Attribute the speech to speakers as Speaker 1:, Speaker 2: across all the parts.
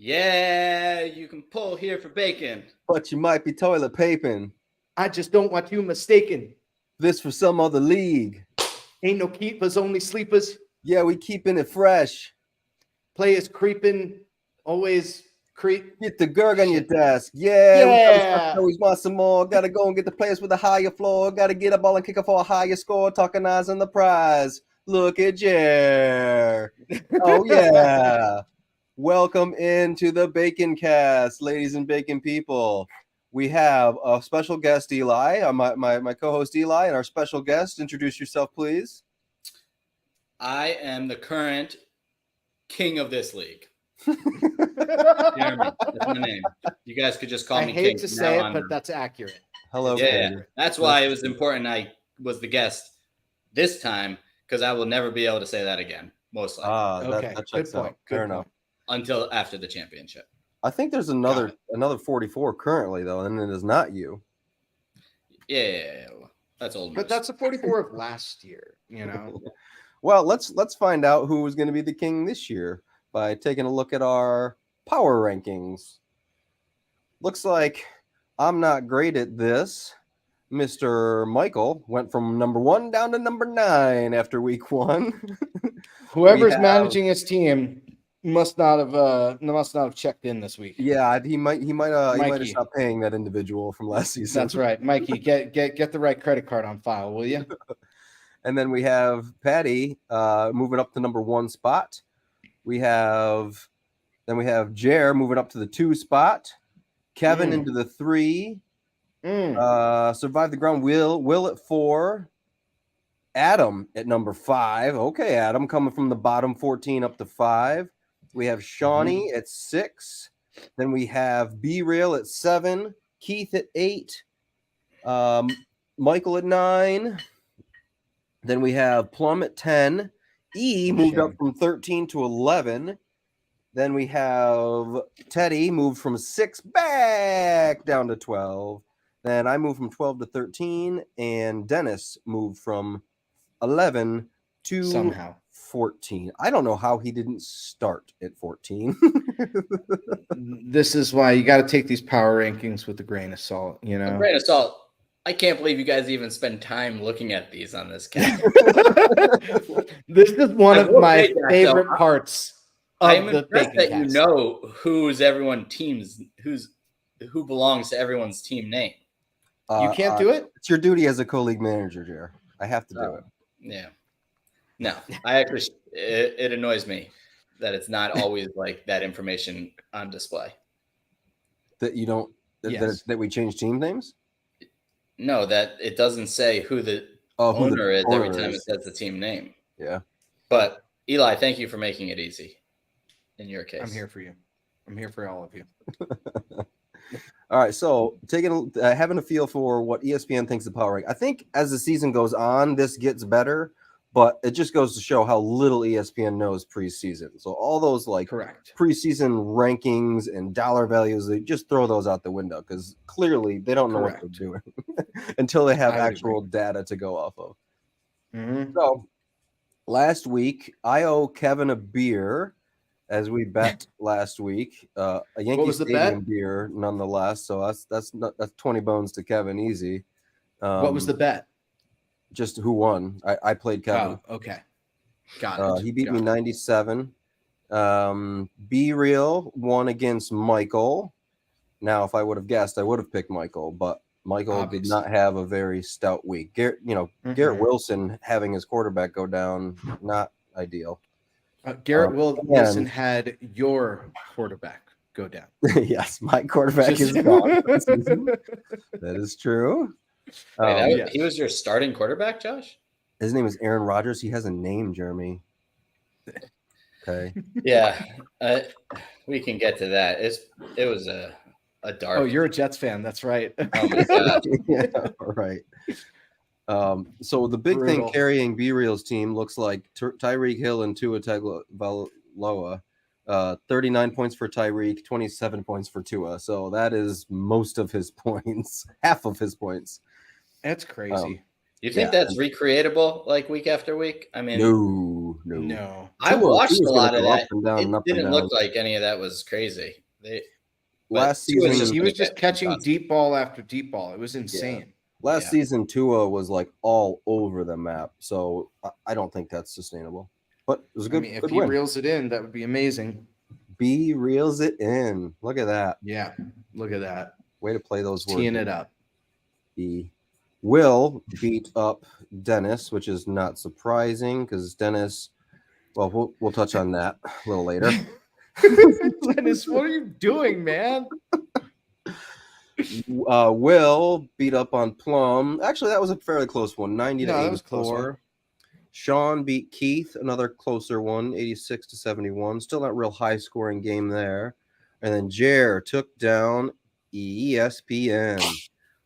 Speaker 1: Yeah, you can pull here for bacon.
Speaker 2: But you might be toilet paping.
Speaker 3: I just don't want you mistaken.
Speaker 2: This for some other league.
Speaker 3: Ain't no keepers, only sleepers.
Speaker 2: Yeah, we keeping it fresh.
Speaker 3: Players creeping, always creep.
Speaker 2: Get the Gurg on your desk. Yeah.
Speaker 3: Yeah.
Speaker 2: We always want some more. Gotta go and get the players with a higher floor. Gotta get a ball and kick it for a higher score. Talking eyes on the prize. Look at Jer. Oh, yeah. Welcome into the BaconCast, ladies and bacon people. We have a special guest, Eli, my co-host Eli, and our special guest. Introduce yourself, please.
Speaker 1: I am the current king of this league. Jeremy, that's my name. You guys could just call me king.
Speaker 3: I hate to say it, but that's accurate.
Speaker 2: Hello,
Speaker 1: yeah. That's why it was important I was the guest this time, because I will never be able to say that again, most likely.
Speaker 3: Okay, good point.
Speaker 2: Fair enough.
Speaker 1: Until after the championship.
Speaker 2: I think there's another 44 currently, though, and it is not you.
Speaker 1: Yeah, that's old.
Speaker 3: But that's the 44 of last year, you know.
Speaker 2: Well, let's find out who is going to be the king this year by taking a look at our power rankings. Looks like I'm not great at this. Mr. Michael went from number 1 down to number 9 after week 1.
Speaker 3: Whoever's managing his team must not have checked in this week.
Speaker 2: Yeah, he might have stopped paying that individual from last season.
Speaker 3: That's right, Mikey. Get the right credit card on file, will you?
Speaker 2: And then we have Patty moving up to number 1 spot. We have Jer moving up to the 2 spot. Kevin into the 3. Survive the Ground. Will at 4. Adam at number 5. Okay, Adam coming from the bottom 14 up to 5. We have Shawnee at 6. Then we have B-Rail at 7. Keith at 8. Michael at 9. Then we have Plum at 10. E moved up from 13 to 11. Then we have Teddy moved from 6 back down to 12. Then I moved from 12 to 13. And Dennis moved from 11 to
Speaker 3: somehow
Speaker 2: 14. I don't know how he didn't start at 14.
Speaker 3: This is why you got to take these power rankings with a grain of salt, you know.
Speaker 1: A grain of salt. I can't believe you guys even spend time looking at these on this cast.
Speaker 3: This is one of my favorite parts of
Speaker 1: I'm
Speaker 3: the
Speaker 1: impressed that
Speaker 3: BaconCast.
Speaker 1: you know who belongs to everyone's team name.
Speaker 3: You can't do it?
Speaker 2: It's your duty as a co-league manager, Jer. I have to do it.
Speaker 1: Yeah. No, I actually, it annoys me that it's not always like that information on display.
Speaker 2: That you don't, that we change team names?
Speaker 1: No, that it doesn't say who the owner is every time it says the team name.
Speaker 2: Yeah.
Speaker 1: But Eli, thank you for making it easy in your case.
Speaker 3: I'm here for you. I'm here for all of you.
Speaker 2: All right, so having a feel for what ESPN thinks of power rank. I think as the season goes on, this gets better, but it just goes to show how little ESPN knows preseason. So all those preseason rankings and dollar values, they just throw those out the window because clearly they don't know what they're doing until they have actual data to go off of. So last week, I owe Kevin a beer. As we bet last week, a Yankee Stadium beer, nonetheless. So that's 20 bones to Kevin, easy.
Speaker 3: What was the bet?
Speaker 2: Just who won? I played Kevin.
Speaker 3: Oh, okay, got it.
Speaker 2: He beat me 97. B-Real won against Michael. Now, if I would have guessed, I would have picked Michael, but Michael did not have a very stout week. Garrett Wilson having his quarterback go down, not ideal.
Speaker 3: Garrett Wilson had your quarterback go down.
Speaker 2: Yes, my quarterback is gone. That is true.
Speaker 1: Wait, he was your starting quarterback, Josh?
Speaker 2: His name is Aaron Rodgers. He has a name, Jeremy. Okay.
Speaker 1: Yeah, we can get to that. It was a dark.
Speaker 3: Oh, you're a Jets fan. That's right.
Speaker 1: Oh my God.
Speaker 2: Yeah, right. So the big thing carrying B-Real's team looks like Tyreek Hill and Tua Tagovailoa. 39 points for Tyreek, 27 points for Tua. So that is most of his points, half of his points.
Speaker 3: That's crazy.
Speaker 1: You think that's recreatable like week after week? I mean,
Speaker 3: No.
Speaker 1: I watched a lot of that.
Speaker 2: Up and down,
Speaker 1: It
Speaker 2: and up
Speaker 1: didn't
Speaker 2: and
Speaker 1: look
Speaker 2: down.
Speaker 1: like any of that was crazy.
Speaker 2: Last
Speaker 1: Tua's
Speaker 2: season,
Speaker 3: He was
Speaker 1: gonna
Speaker 3: just
Speaker 1: get
Speaker 3: catching
Speaker 1: tossed.
Speaker 3: deep ball after deep ball. It was insane.
Speaker 2: Last season, Tua was like all over the map. So I don't think that's sustainable. But it was a good,
Speaker 3: if
Speaker 2: good
Speaker 3: he
Speaker 2: win.
Speaker 3: reels it in, that would be amazing.
Speaker 2: B reels it in. Look at that.
Speaker 3: Yeah, look at that.
Speaker 2: Way to play those words.
Speaker 3: Teeing it up.
Speaker 2: B. Will beat up Dennis, which is not surprising because Dennis. Well, we'll touch on that a little later.
Speaker 3: Dennis, what are you doing, man?
Speaker 2: Will beat up on Plum. Actually, that was a fairly close one, 90 to 84.
Speaker 3: That was a close one.
Speaker 2: Sean beat Keith, another closer one, 86 to 71. Still not real high scoring game there. And then Jer took down ESPN.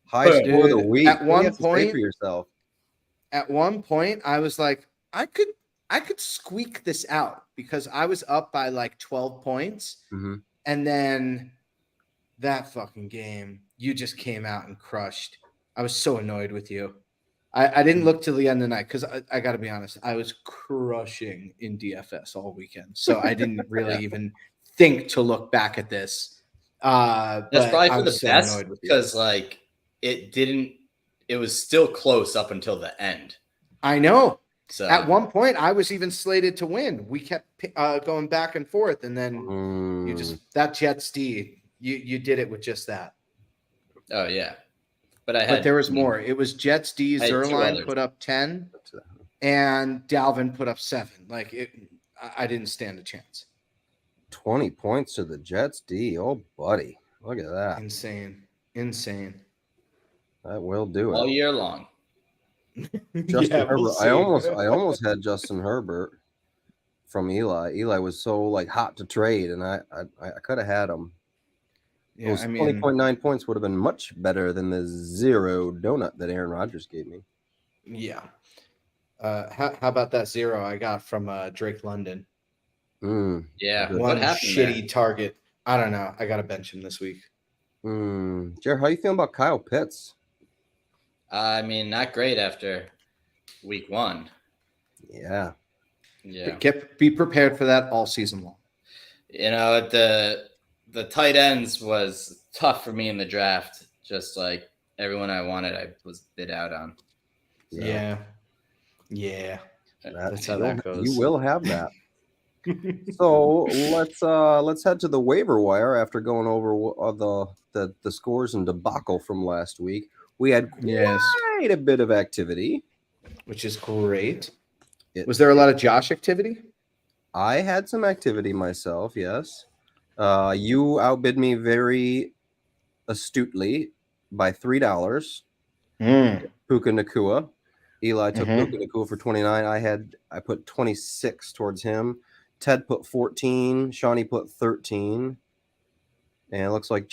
Speaker 2: High score of the week.
Speaker 3: At
Speaker 2: What do you
Speaker 3: one
Speaker 2: have to say
Speaker 3: point,
Speaker 2: for yourself.
Speaker 3: At one point, I was like, I could squeak this out because I was up by like 12 points.
Speaker 2: Mm-hmm.
Speaker 3: And then that fucking game, you just came out and crushed. I was so annoyed with you. I didn't look till the end of the night because I got to be honest, I was crushing in DFS all weekend. So I didn't really even think to look back at this.
Speaker 1: That's probably for the best because like it was still close up until the end.
Speaker 3: I know.
Speaker 1: So
Speaker 3: at one point, I was even slated to win. We kept going back and forth, and then you just that Jets D. You did it with just that.
Speaker 1: Oh yeah,
Speaker 3: but there was more. It was Jets D. Zerline put up 10, and Dalvin put up 7. Like I didn't stand a chance.
Speaker 2: 20 points to the Jets D. Oh, buddy, look at that!
Speaker 3: Insane.
Speaker 2: That will do it
Speaker 1: all year long.
Speaker 2: Justin Herbert. We'll I almost had Justin Herbert from Eli. Eli was so like hot to trade, and I could have had him. Yeah, those 20.9 points would have been much better than the 0 donut that Aaron Rodgers gave me.
Speaker 3: Yeah. How about that 0 I got from Drake London?
Speaker 1: Yeah.
Speaker 3: One shitty target. I don't know. I got to bench him this week.
Speaker 2: Jared, how you feeling about Kyle Pitts?
Speaker 1: I mean, not great after week 1.
Speaker 2: Yeah.
Speaker 3: Be prepared for that all season long.
Speaker 1: You know, the tight ends was tough for me in the draft. Just like everyone I wanted, I was bid out on.
Speaker 3: So. Yeah. That's how that goes.
Speaker 2: You will have that. So let's head to the waiver wire after going over the scores and debacle from last week. We had quite a bit of activity,
Speaker 3: which is great. Was there a lot of Josh activity?
Speaker 2: I had some activity myself, yes. You outbid me very astutely by $3. Puka Nacua. Eli took Puka Nacua for 29. I put 26 towards him. Ted put 14. Shawnee put 13. And it looks like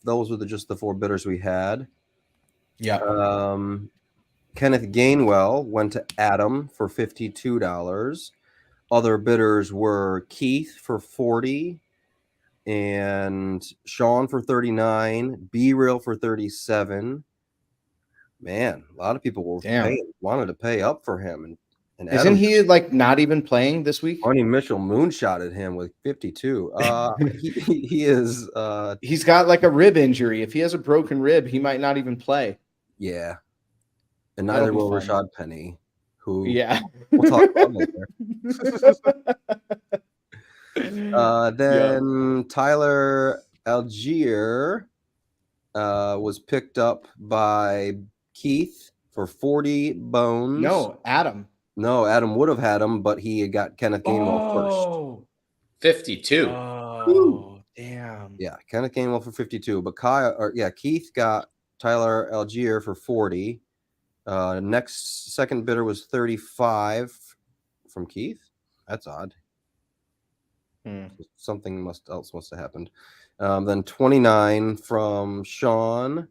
Speaker 2: those were just the 4 bidders we had.
Speaker 3: Yeah.
Speaker 2: Kenneth Gainwell went to Adam for $52. Other bidders were Keith for 40 and Sean for 39, B-Real for 37. Man, a lot of people wanted to pay up for him. And
Speaker 3: isn't
Speaker 2: Adam,
Speaker 3: he like not even playing this week?
Speaker 2: Barney Mitchell moonshotted him with 52. He is.
Speaker 3: He's got like a rib injury. If he has a broken rib, he might not even play.
Speaker 2: Yeah, and neither will Rashad Penny, who we'll talk about later. Then Tyler Algier was picked up by Keith for 40 bones. No, Adam would have had him, but he got Kenneth Gainwell first.
Speaker 1: 52.
Speaker 3: Oh, damn.
Speaker 2: Yeah, Kenneth Gainwell for 52. But Keith got Tyler Algier for 40. Second bidder was 35 from Keith. That's odd. Something else must have happened. Then 29 from Sean.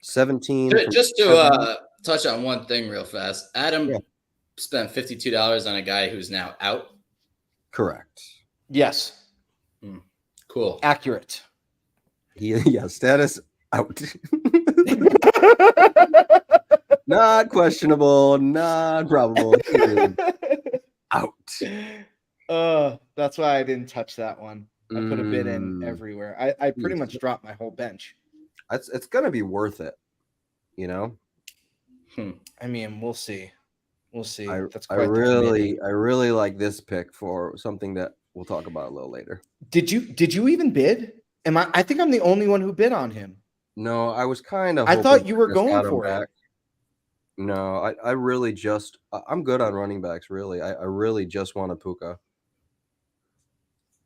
Speaker 2: 17.
Speaker 1: Just to touch on one thing real fast. Adam spent $52 on a guy who's now out.
Speaker 2: Correct.
Speaker 3: Yes.
Speaker 1: Cool.
Speaker 3: Accurate.
Speaker 2: Status out. Not questionable, not probable. Out.
Speaker 3: That's why I didn't touch that one. I put a bid in
Speaker 2: Mm.
Speaker 3: everywhere. I pretty much dropped my whole bench.
Speaker 2: It's gonna be worth it, you know.
Speaker 3: I mean, we'll see. We'll see. That's
Speaker 2: I
Speaker 3: quite the committee.
Speaker 2: really like this pick for something that we'll talk about a little later.
Speaker 3: Did you even bid? I think I'm the only one who bid on him.
Speaker 2: No, I was kind of.
Speaker 3: I thought you were going for it.
Speaker 2: No, I really just I'm good on running backs. Really, I really just want a Puka,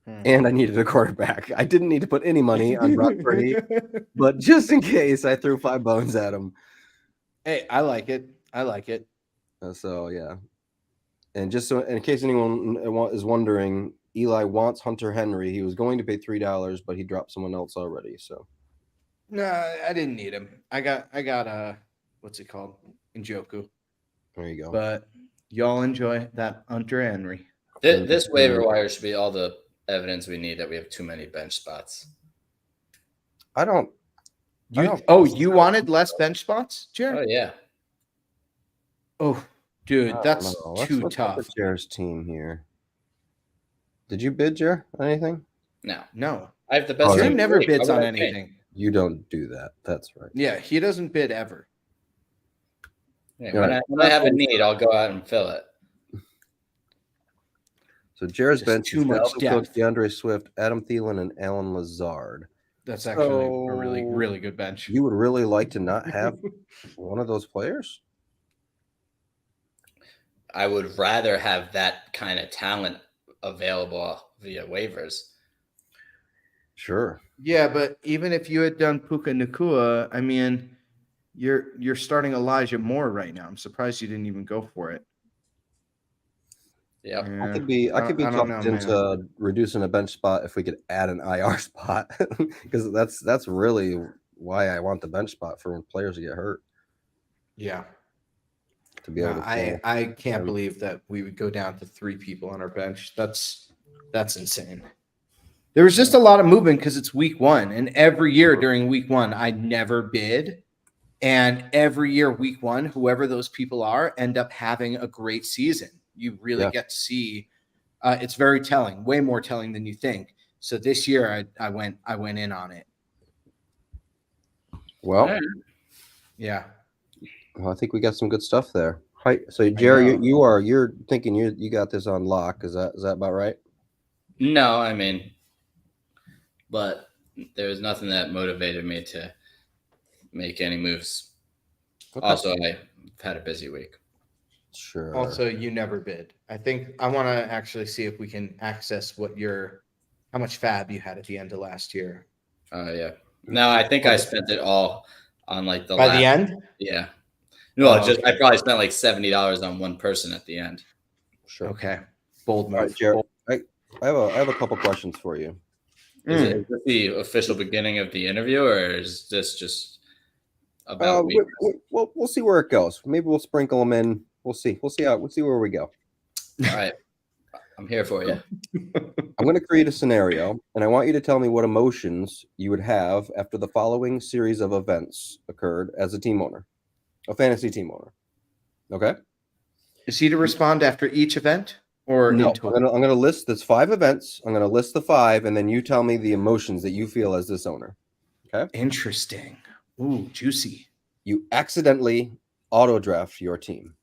Speaker 2: and I needed a quarterback. I didn't need to put any money on Brock Purdy, but just in case, I threw 5 bones at him.
Speaker 3: Hey, I like it. I like it.
Speaker 2: So yeah, and just so in case anyone is wondering, Eli wants Hunter Henry. He was going to pay $3, but he dropped someone else already. So
Speaker 3: No, I didn't need him. I got what's it called? Njoku.
Speaker 2: there you go.
Speaker 3: But y'all enjoy that Hunter Henry.
Speaker 1: This waiver wire should be all the evidence we need that we have too many bench spots.
Speaker 3: You wanted less bench spots, Jared?
Speaker 1: Oh yeah.
Speaker 3: Oh, dude, that's too
Speaker 2: let's
Speaker 3: tough.
Speaker 2: look at Jared's team here. Did you bid, Jared, on anything?
Speaker 3: No.
Speaker 1: I have the best.
Speaker 3: Jared never bids on anything.
Speaker 2: You don't do that. That's right.
Speaker 3: Yeah, he doesn't bid ever.
Speaker 1: Yeah, when I have a need, I'll go out and fill it.
Speaker 2: So Jared's
Speaker 3: Just
Speaker 2: bench
Speaker 3: too
Speaker 2: is
Speaker 3: much
Speaker 2: Dalvin
Speaker 3: depth.
Speaker 2: Cook, DeAndre Swift, Adam Thielen, and Alan Lazard.
Speaker 3: That's actually a really, really good bench.
Speaker 2: You would really like to not have one of those players?
Speaker 1: I would rather have that kind of talent available via waivers.
Speaker 2: Sure.
Speaker 3: Yeah, but even if you had done Puka Nacua, I mean, you're starting Elijah Moore right now. I'm surprised you didn't even go for it.
Speaker 1: Yeah,
Speaker 2: I could be talked into reducing a bench spot if we could add an IR spot, because that's really why I want the bench spot for when players get hurt.
Speaker 3: Yeah.
Speaker 2: To be able to
Speaker 3: I can't believe that we would go down to 3 people on our bench. That's insane. There was just a lot of movement because it's week 1, and every year during week 1, I never bid. And every year, week 1, whoever those people are end up having a great season. You really get to see. It's very telling, way more telling than you think. So this year, I went in on it.
Speaker 2: Well,
Speaker 3: yeah.
Speaker 2: Well, I think we got some good stuff there. Hi, so Jerry, you're thinking you got this on lock. Is that about right?
Speaker 1: No, I mean, but there was nothing that motivated me to make any moves. Okay. Also, I've had a busy week.
Speaker 2: Sure.
Speaker 3: Also, you never bid. I think I want to actually see if we can access how much fab you had at the end of last year.
Speaker 1: Oh yeah. No, I think I spent it all on like the
Speaker 3: the end.
Speaker 1: Yeah. No, I probably spent like $70 on one person at the end.
Speaker 2: Sure.
Speaker 3: Okay. Bold move.
Speaker 2: All right, Jared, I have a couple questions for you.
Speaker 1: Is this the official beginning of the interview, or is this just about
Speaker 2: we'll see where it goes. Maybe we'll sprinkle them in. We'll see where we go.
Speaker 1: All right. I'm here for you.
Speaker 2: I'm going to create a scenario, and I want you to tell me what emotions you would have after the following series of events occurred as a team owner, a fantasy team owner. Okay?
Speaker 3: Is he to respond after each event, or
Speaker 2: no?
Speaker 3: I'm
Speaker 2: going to list. There's 5 events. I'm going to list the 5, and then you tell me the emotions that you feel as this owner. Okay?
Speaker 3: Interesting. Ooh, juicy.
Speaker 2: You accidentally auto draft your team.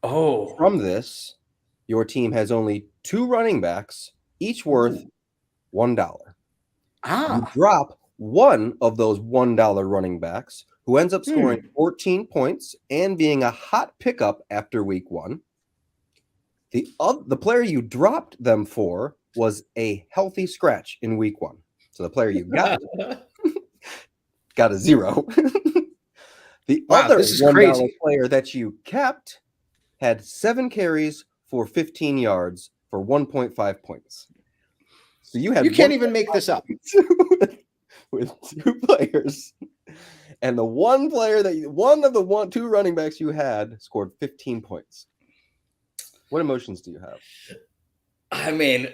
Speaker 3: Oh.
Speaker 2: From this, your team has only 2 running backs, each worth $1. You drop one of those $1 running backs, who ends up scoring 14 points and being a hot pickup after week 1. The player you dropped them for was a healthy scratch in week 1. So the player you got got a 0. The other $1 player that you kept had 7 carries for 15 yards for 1.5 points. So you
Speaker 3: can't even make this up
Speaker 2: with 2 players, and the one player one of the 2 running backs you had scored 15 points. What emotions do you have?
Speaker 1: I mean,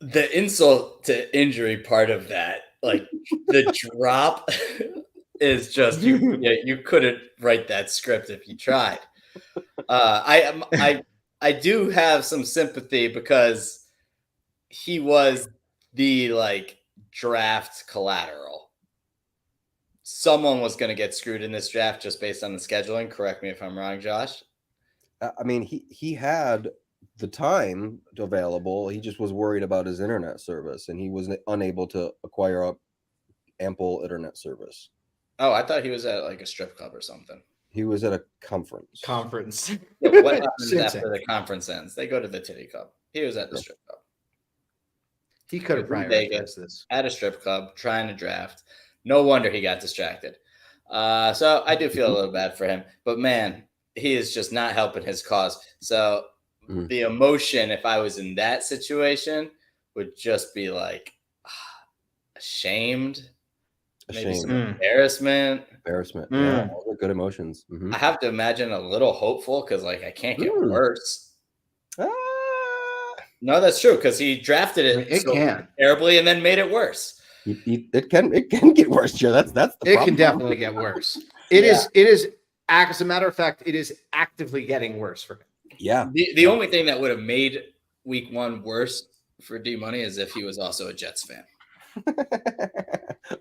Speaker 1: the insult to injury part of that, like the drop, is just you couldn't write that script if you tried. I do have some sympathy because he was the like draft collateral. Someone was going to get screwed in this draft just based on the scheduling. Correct me if I'm wrong, Josh.
Speaker 2: I mean, he had the time available. He just was worried about his internet service, and he was unable to acquire a ample internet service.
Speaker 1: Oh, I thought he was at like a strip club or something.
Speaker 2: He was at a conference.
Speaker 1: Yeah, what happens after the conference ends? They go to the titty club. He was at the strip club.
Speaker 3: He could have prioritized this.
Speaker 1: At a strip club, trying to draft. No wonder he got distracted. So I do feel a little bad for him. But man, he is just not helping his cause. So the emotion, if I was in that situation, would just be like ashamed. Maybe some embarrassment.
Speaker 2: Yeah, all the good emotions.
Speaker 1: I have to imagine a little hopeful because, like, I can't get worse. No, that's true because he drafted it terribly and then made it worse.
Speaker 2: It can get worse, Joe. That's the problem.
Speaker 3: It can definitely get worse. It is. As a matter of fact, it is actively getting worse for him.
Speaker 2: Yeah.
Speaker 1: The only thing that would have made week 1 worse for D Money is if he was also a Jets fan.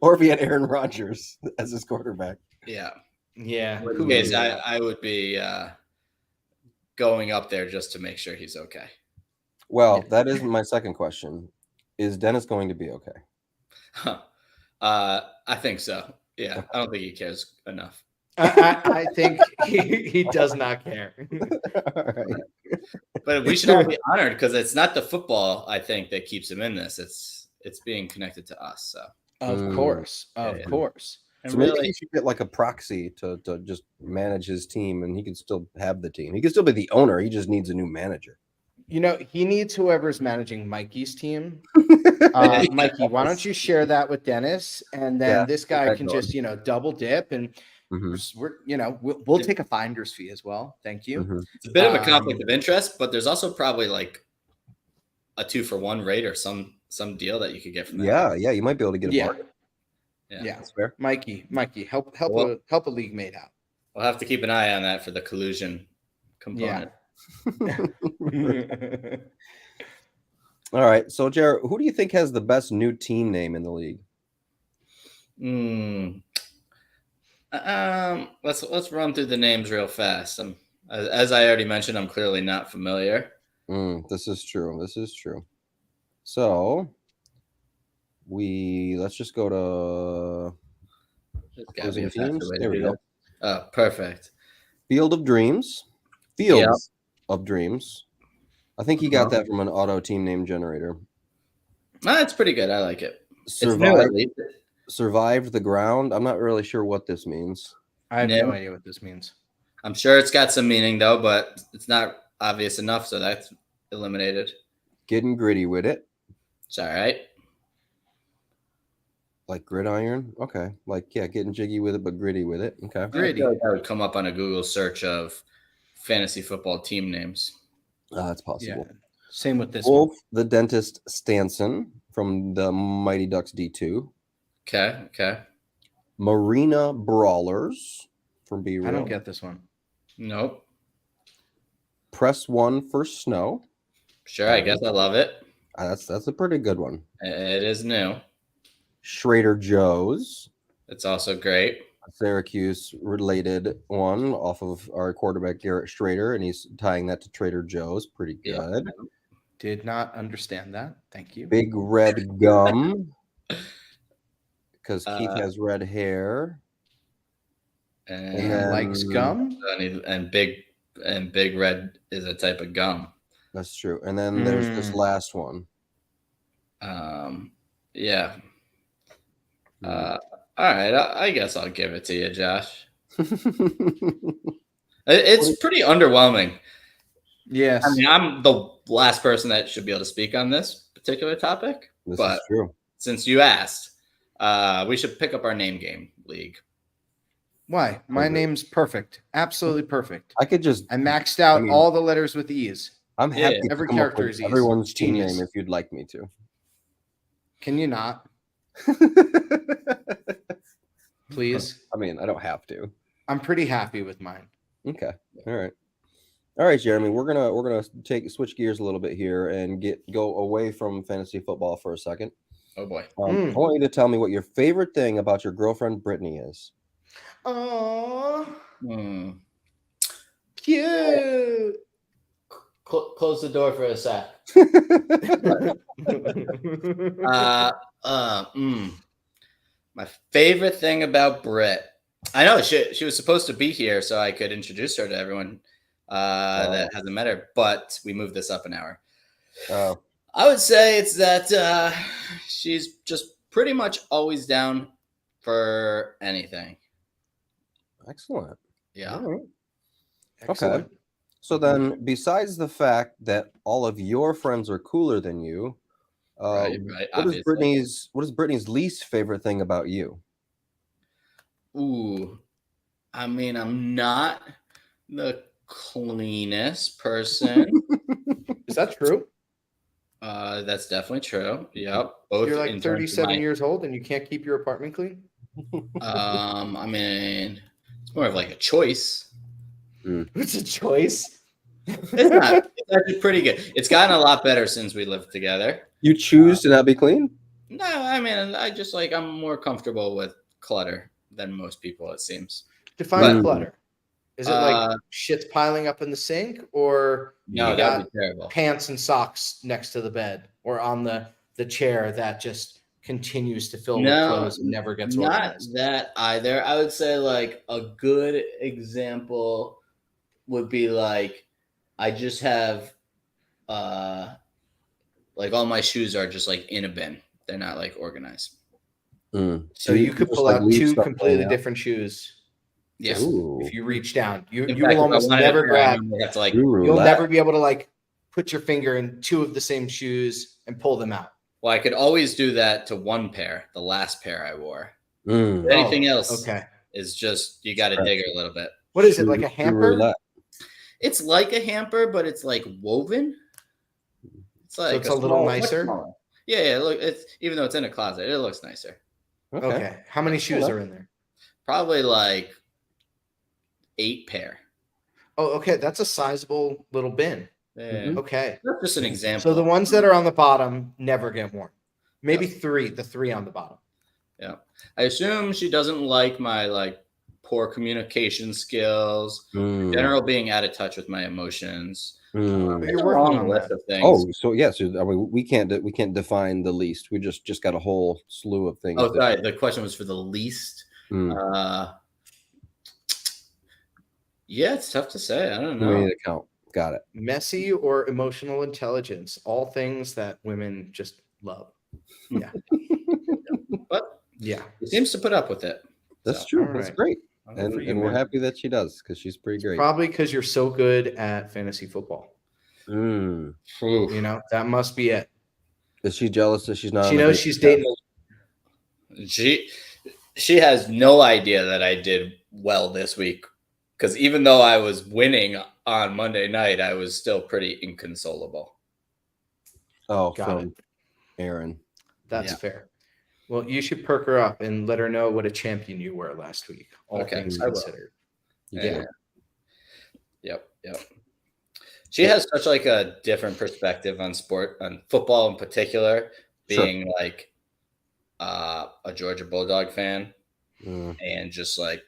Speaker 2: Or if he had Aaron Rodgers as his quarterback.
Speaker 1: Yeah.
Speaker 3: Yeah.
Speaker 1: In case I would be going up there just to make sure he's okay.
Speaker 2: Well, that is my second question. Is Dennis going to be okay?
Speaker 1: I think so. Yeah. I don't think he cares enough.
Speaker 3: I think he does not care.
Speaker 2: All right.
Speaker 1: But we should all be honored because it's not the football, I think, that keeps him in this. It's being connected to us. So
Speaker 3: of course.
Speaker 2: And so maybe he should get like a proxy to just manage his team, and he can still have the team. He can still be the owner. He just needs a new manager.
Speaker 3: You know, he needs whoever's managing Mikey's team. Mikey, why don't you share that with Dennis, and then this guy can just double dip, and we'll take a finder's fee as well. Thank you.
Speaker 1: It's a bit of a conflict of interest, but there's also probably like a 2-for-1 rate or some deal that you could get from that.
Speaker 2: Yeah, you might be able to get a bargain.
Speaker 3: Yeah,
Speaker 2: that's fair.
Speaker 3: Mikey, help a league mate out.
Speaker 1: We'll have to keep an eye on that for the collusion component.
Speaker 2: All right, so Jared, who do you think has the best new team name in the league?
Speaker 1: Let's run through the names real fast. As I already mentioned, I'm clearly not familiar.
Speaker 2: This is true. So let's just go to closing teams. There we go.
Speaker 1: Oh, perfect.
Speaker 2: Field of Dreams. Fields of Dreams. I think he got that from an auto team name generator.
Speaker 1: That's pretty good. I like it.
Speaker 2: Survived the ground. I'm not really sure what this means.
Speaker 3: I have no idea what this means.
Speaker 1: I'm sure it's got some meaning though, but it's not obvious enough, so that's eliminated.
Speaker 2: Getting gritty with it.
Speaker 1: It's all right.
Speaker 2: Like gridiron? Okay. Getting jiggy with it, but gritty with it. Okay.
Speaker 3: Gritty.
Speaker 1: I feel like that would come up on a Google search of fantasy football team names.
Speaker 2: That's possible.
Speaker 3: Yeah. Same with this
Speaker 2: Wolf the Dentist Stanson from the Mighty Ducks D2.
Speaker 1: Okay.
Speaker 2: Marina Brawlers from B Real.
Speaker 3: I don't get this one.
Speaker 1: Nope.
Speaker 2: Press 1 for Snow.
Speaker 1: Sure, I guess I love it.
Speaker 2: That's a pretty good one.
Speaker 1: It is new.
Speaker 2: Schrader Joe's.
Speaker 1: It's also great.
Speaker 2: Syracuse related one off of our quarterback Garrett Schrader, and he's tying that to Trader Joe's. Pretty good.
Speaker 1: Yeah.
Speaker 3: Did not understand that. Thank you.
Speaker 2: Big Red Gum. Because Keith has red hair.
Speaker 3: And likes gum.
Speaker 1: And big red is a type of gum.
Speaker 2: That's true. And then there's this last one.
Speaker 1: Yeah. All right. I guess I'll give it to you, Josh. It's pretty underwhelming.
Speaker 3: Yes.
Speaker 1: I mean, I'm the last person that should be able to speak on this particular topic.
Speaker 2: This is true.
Speaker 1: Since you asked, we should pick up our name game league.
Speaker 3: Why? My name's perfect. Absolutely perfect.
Speaker 2: I
Speaker 3: maxed out all the letters with ease.
Speaker 2: I'm happy
Speaker 3: every character is
Speaker 2: everyone's team name if you'd like me to.
Speaker 3: Can you not? please.
Speaker 2: I mean, I don't have to.
Speaker 3: I'm pretty happy with mine.
Speaker 2: Okay. All right, Jeremy. We're gonna switch gears a little bit here and go away from fantasy football for a second.
Speaker 1: Oh boy.
Speaker 2: I want you to tell me what your favorite thing about your girlfriend Brittany is.
Speaker 3: Oh, cute.
Speaker 1: Close the door for a sec. My favorite thing about Britt. I know she was supposed to be here so I could introduce her to everyone that hasn't met her, but we moved this up an hour.
Speaker 2: Oh.
Speaker 1: I would say it's that she's just pretty much always down for anything.
Speaker 2: Excellent.
Speaker 1: Yeah.
Speaker 2: All right.
Speaker 3: Excellent.
Speaker 2: Okay. So then, besides the fact that all of your friends are cooler than you,
Speaker 1: right,
Speaker 2: what is Brittany's least favorite thing about you?
Speaker 1: Ooh, I mean, I'm not the cleanest person.
Speaker 3: Is that true?
Speaker 1: That's definitely true. Yep. Both.
Speaker 3: You're like 37 years old and you can't keep your apartment clean?
Speaker 1: I mean, it's more of like a choice.
Speaker 3: It's a choice.
Speaker 1: It's not. It's actually pretty good. It's gotten a lot better since we lived together.
Speaker 2: You choose to not be clean?
Speaker 1: No, I mean, I'm more comfortable with clutter than most people, it seems.
Speaker 3: Define clutter. Is it like shit's piling up in the sink, or
Speaker 1: no, that'd be terrible.
Speaker 3: Pants and socks next to the bed or on the chair that just continues to fill with clothes and never gets organized?
Speaker 1: Not that either. I would say like a good example would be like I just have like all my shoes are just like in a bin. They're not like organized.
Speaker 3: So you could pull out two completely different shoes.
Speaker 1: Yes.
Speaker 3: If you reach down, you will almost never grab. You'll never be able to like put your finger in two of the same shoes and pull them out.
Speaker 1: Well, I could always do that to one pair, the last pair I wore. Anything else is just you got to dig a little bit.
Speaker 3: What is it, like a hamper?
Speaker 1: It's like a hamper, but it's like woven. It's like
Speaker 3: so it's a little nicer.
Speaker 1: Yeah. Look, it's even though it's in a closet, it looks nicer.
Speaker 3: Okay. How many shoes are in there?
Speaker 1: Probably like 8 pair.
Speaker 3: Oh, okay. That's a sizable little bin.
Speaker 1: Yeah.
Speaker 3: Okay.
Speaker 1: That's just an example.
Speaker 3: So the ones that are on the bottom never get worn. Maybe the three on the bottom.
Speaker 1: Yeah. I assume she doesn't like my like poor communication skills, in general being out of touch with my emotions.
Speaker 3: You're working on
Speaker 1: list of things.
Speaker 2: Oh, so yes, I mean we can't define the least. We just got a whole slew of things.
Speaker 1: Oh, sorry. The question was for the least. Yeah, it's tough to say. I don't know.
Speaker 2: We need to count. Got it.
Speaker 3: Messy or emotional intelligence, all things that women just love. Yeah.
Speaker 1: But
Speaker 3: yeah,
Speaker 1: she seems to put up with it.
Speaker 2: That's true. That's great. And we're happy that she does because she's pretty great.
Speaker 3: Probably because you're so good at fantasy football. You know, that must be it.
Speaker 2: Is she jealous that she's not?
Speaker 3: She knows she's dating.
Speaker 1: She has no idea that I did well this week. Because even though I was winning on Monday night, I was still pretty inconsolable.
Speaker 2: Oh, got it. Aaron.
Speaker 3: That's fair. Well, you should perk her up and let her know what a champion you were last week. All things considered.
Speaker 1: Yeah. Yep. She has such like a different perspective on sport, on football in particular, being like a Georgia Bulldog fan, and just like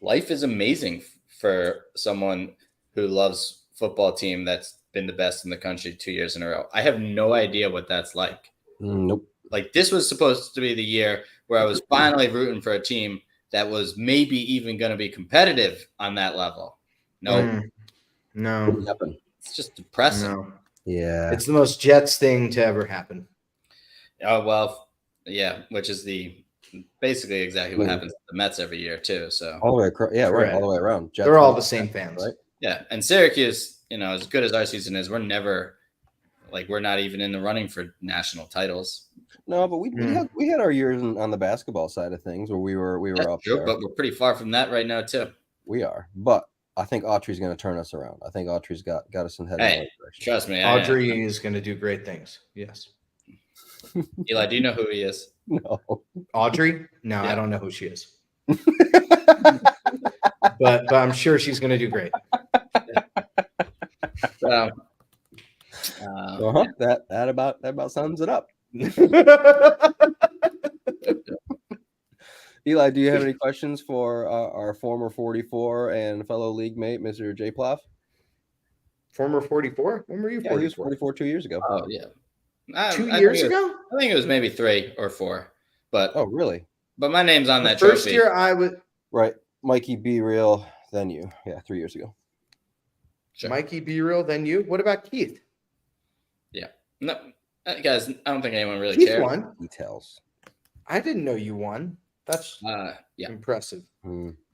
Speaker 1: life is amazing for someone who loves football team that's been the best in the country 2 years in a row. I have no idea what that's like.
Speaker 2: Nope.
Speaker 1: Like this was supposed to be the year where I was finally rooting for a team that was maybe even going to be competitive on that level. No.
Speaker 2: Didn't happen.
Speaker 1: It's just depressing.
Speaker 3: No.
Speaker 2: Yeah.
Speaker 3: It's the most Jets thing to ever happen.
Speaker 1: Oh, well, yeah, which is basically exactly what happens to the Mets every year too. So
Speaker 2: all the way across, right, all the way around.
Speaker 3: Jets, they're all the same fans,
Speaker 2: right?
Speaker 1: Yeah, and Syracuse, as good as our season is, we're not even in the running for national titles.
Speaker 2: No, but we had our years on the basketball side of things where we were
Speaker 1: That's
Speaker 2: up
Speaker 1: true,
Speaker 2: there.
Speaker 1: But we're pretty far from that right now too.
Speaker 2: We are, but I think Autry's going to turn us around. I think Autry's got us in head.
Speaker 1: Hey, trust me,
Speaker 3: Audrey is going to do great things. Yes.
Speaker 1: Eli, do you know who he is?
Speaker 2: No.
Speaker 3: Audrey? No, I don't know who she is. but I'm sure she's going to do great.
Speaker 1: So,
Speaker 2: that about sums it up. Eli, do you have any questions for our former 44 and fellow league mate, Mr. JPlof?
Speaker 3: Former 44? When were you 44?
Speaker 2: He was 44 2 years ago.
Speaker 1: Oh, yeah.
Speaker 3: 2 years ago?
Speaker 1: I think it was maybe 3 or 4. But
Speaker 2: oh, really?
Speaker 1: But my name's on that
Speaker 3: first
Speaker 1: trophy.
Speaker 3: Year I was
Speaker 2: right. Mikey Be Real, then you. Yeah, 3 years ago.
Speaker 1: Sure.
Speaker 3: Mikey Be Real, then you. What about Keith?
Speaker 1: Yeah. No, guys, I don't think anyone really
Speaker 3: Keith
Speaker 1: cares.
Speaker 3: won.
Speaker 2: Details.
Speaker 3: I didn't know you won. That's
Speaker 1: yeah.
Speaker 3: impressive.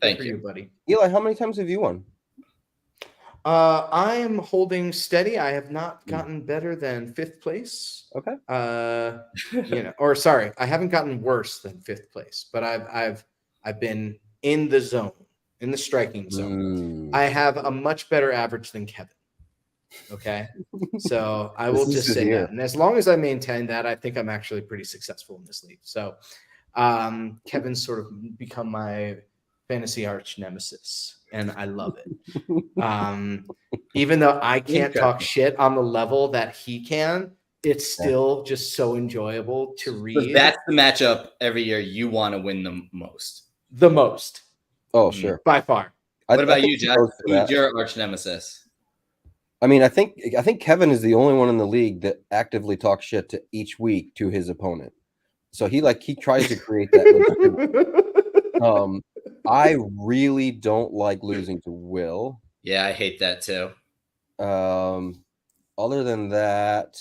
Speaker 1: Thank
Speaker 3: you, buddy.
Speaker 2: Eli, how many times have you won?
Speaker 3: I am holding steady. I have not gotten better than 5th place.
Speaker 2: Okay.
Speaker 3: Or sorry, I haven't gotten worse than 5th place, but I've been in the zone, in the striking zone. I have a much better average than Kevin. Okay. So I will just say that. And as long as I maintain that, I think I'm actually pretty successful in this league. So Kevin's sort of become my fantasy arch nemesis, and I love it. Even though I can't talk shit on the level that he can, it's still just so enjoyable to read.
Speaker 1: That's the matchup every year you want to win the most.
Speaker 3: The most.
Speaker 2: Oh, sure.
Speaker 3: By far.
Speaker 1: What about you, Jack? Who's your arch nemesis?
Speaker 2: I mean, I think Kevin is the only one in the league that actively talks shit to each week to his opponent. So he tries to create that. I really don't like losing to Will.
Speaker 1: Yeah, I hate that too.
Speaker 2: Other than that,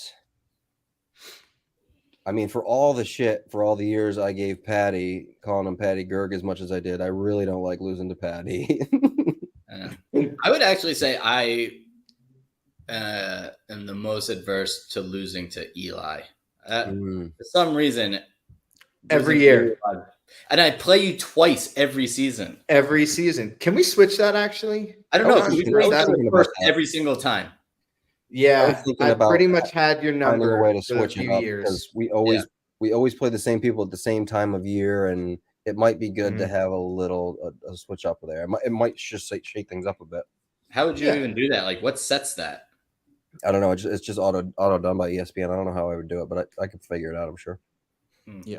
Speaker 2: I mean, for all the years I gave Patty, calling him Patty Gerg as much as I did, I really don't like losing to Patty.
Speaker 1: I would actually say I am the most adverse to losing to Eli. For some reason,
Speaker 3: every year.
Speaker 1: And I play you twice every season.
Speaker 3: Every season. Can we switch that actually?
Speaker 1: I don't know. We play first every single time.
Speaker 3: Yeah, I pretty much had your number
Speaker 2: a way to switch it up because we always play the same people at the same time of year, and it might be good to have a little a switch up there. It might just shake things up a bit.
Speaker 1: How would you even do that? Like, what sets that?
Speaker 2: I don't know. It's just auto done by ESPN. I don't know how I would do it, but I could figure it out, I'm sure.
Speaker 3: Yeah.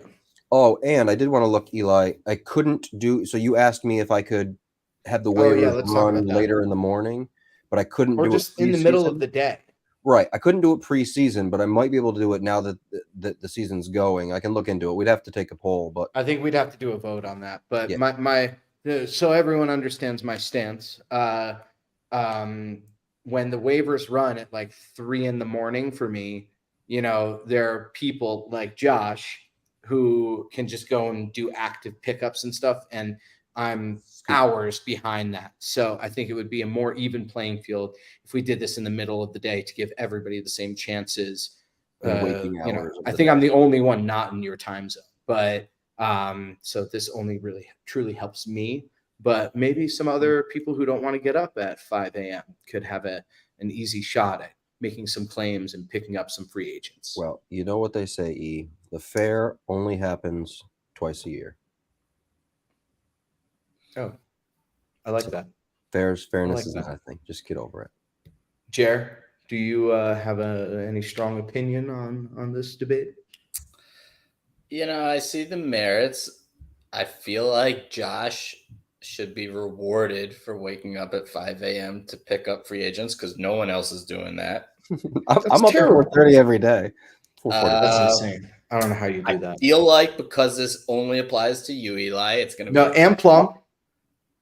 Speaker 2: Oh, and I did want to look, Eli. I couldn't do so. You asked me if I could have the waivers run later in the morning, but I couldn't do it
Speaker 3: just in the middle of the day.
Speaker 2: Right. I couldn't do it preseason, but I might be able to do it now that the season's going. I can look into it. We'd have to take a poll, but
Speaker 3: I think we'd have to do a vote on that. But so everyone understands my stance. When the waivers run at like 3 a.m. for me, there are people like Josh who can just go and do active pickups and stuff, and I'm hours behind that. So I think it would be a more even playing field if we did this in the middle of the day to give everybody the same chances. I think I'm the only one not in your time zone, but so this only really truly helps me. But maybe some other people who don't want to get up at 5 a.m. could have an easy shot at making some claims and picking up some free agents.
Speaker 2: Well, you know what they say, E. The fair only happens twice a year.
Speaker 3: Oh, I like that.
Speaker 2: Fairness is nothing. Just get over it.
Speaker 3: Jer, do you have any strong opinion on this debate?
Speaker 1: I see the merits. I feel like Josh should be rewarded for waking up at 5 a.m. to pick up free agents because no one else is doing that.
Speaker 2: I'm up at 4:30 every day.
Speaker 3: That's insane. I don't know how you do that.
Speaker 1: I feel like because this only applies to you, Eli, it's going to be
Speaker 3: and Plum.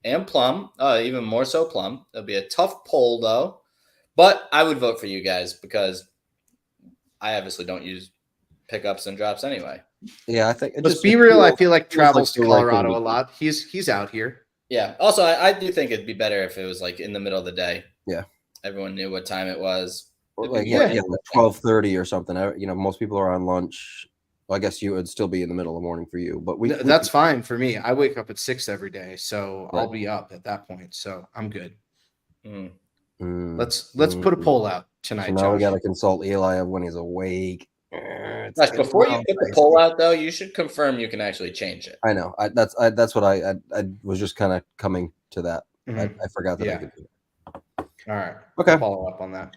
Speaker 1: And Plum, even more so Plum. It'll be a tough poll, though. But I would vote for you guys because I obviously don't use pickups and drops anyway.
Speaker 2: Yeah, I think.
Speaker 3: Let's be real. I feel like travels to Colorado a lot. He's out here.
Speaker 1: Yeah. Also, I do think it'd be better if it was like in the middle of the day.
Speaker 2: Yeah.
Speaker 1: Everyone knew what time it was.
Speaker 2: Or like 12:30 or something. Most people are on lunch. Well, I guess you would still be in the middle of the morning for you, but
Speaker 3: that's fine for me. I wake up at 6 every day, so I'll be up at that point. So I'm good. Let's put a poll out tonight.
Speaker 2: So now we got to consult Eli when he's awake.
Speaker 1: Josh, before you put the poll out, though, you should confirm you can actually change it.
Speaker 2: I know. That's what I was just kind of coming to that. I forgot that I could do it.
Speaker 3: All right.
Speaker 2: Okay.
Speaker 3: We'll follow up on that.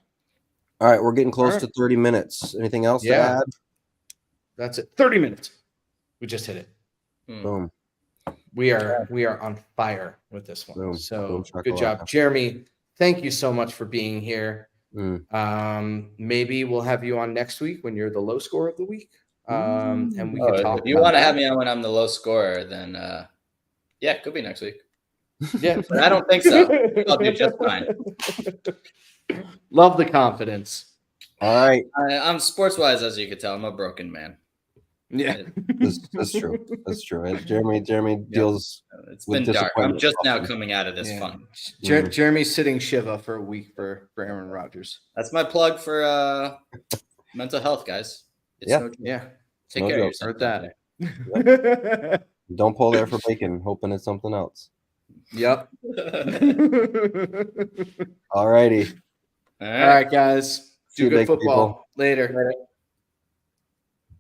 Speaker 2: All right, we're getting close to 30 minutes. Anything else to add?
Speaker 3: That's it. 30 minutes. We just hit it.
Speaker 2: Boom.
Speaker 3: We are on fire with this one.
Speaker 2: Boom.
Speaker 3: So
Speaker 2: Boom,
Speaker 3: good job, Jeremy. Thank you so much for being here.
Speaker 2: Mm.
Speaker 3: Maybe we'll have you on next week when you're the low score of the week. And we can talk.
Speaker 1: If you want to have me on when I'm the low scorer, then yeah, it could be next week.
Speaker 3: Yeah,
Speaker 1: but I don't think so. I'll do just fine.
Speaker 3: Love the confidence.
Speaker 2: All right.
Speaker 1: I'm sports wise, as you can tell. I'm a broken man.
Speaker 3: Yeah,
Speaker 2: that's true. That's true. Jeremy deals.
Speaker 1: It's been dark. I'm just now coming out of this fun.
Speaker 3: Jeremy's sitting Shiva for a week for Aaron Rodgers.
Speaker 1: That's my plug for mental health, guys. It's no joke. Take care of yourself.
Speaker 3: Heard that.
Speaker 2: Don't pull there for bacon, hoping it's something else.
Speaker 3: Yep.
Speaker 2: All righty.
Speaker 3: All right, guys. Do good football.
Speaker 2: People.
Speaker 3: Later.